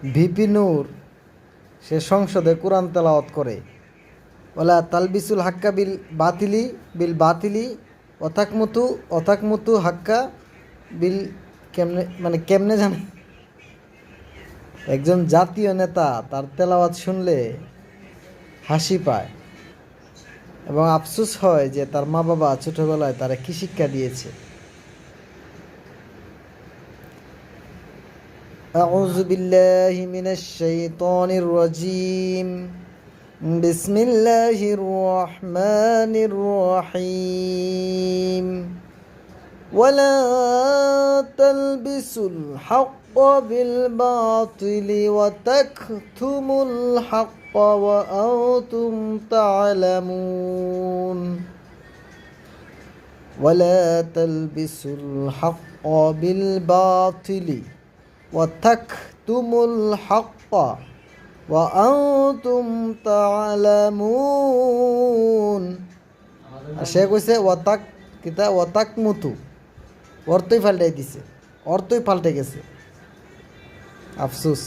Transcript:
VP নূর সে সংসদে কোরআন তেলাওয়াত করে, ওলা তালবিসুল হাক্কা বিল বাতিলি অথাকমতু হাক্কা বিল, কেমনে জানে। একজন জাতীয় নেতা তার তেলাওয়াত শুনলে হাসি পায় এবং আফসোস হয় যে তার মা বাবা ছোটবেলায় তারা কি শিক্ষা দিয়েছে। আউযু বিল্লাহি মিনাশ শাইতানির রাজিম। বিসমিল্লাহির রহমানির রহিম। ওয়ালা তালবিসুল হাক্কা বিল বাতিলি ওয়া তাকতুমুল হাক্কা ওয়া আনতুম তা'লামুন। ওয়ালা তালবিসুল হাক্কা বিল বাতিলি ওয়া তাকতুমুল হাক্কা ওয়া আনতুম তা'লামুন। আর সে কইছে ওয়াতাকমুতু, অর্থই পাল্টাই দিছে, অর্থই পাল্টে গেছে। আফসোস।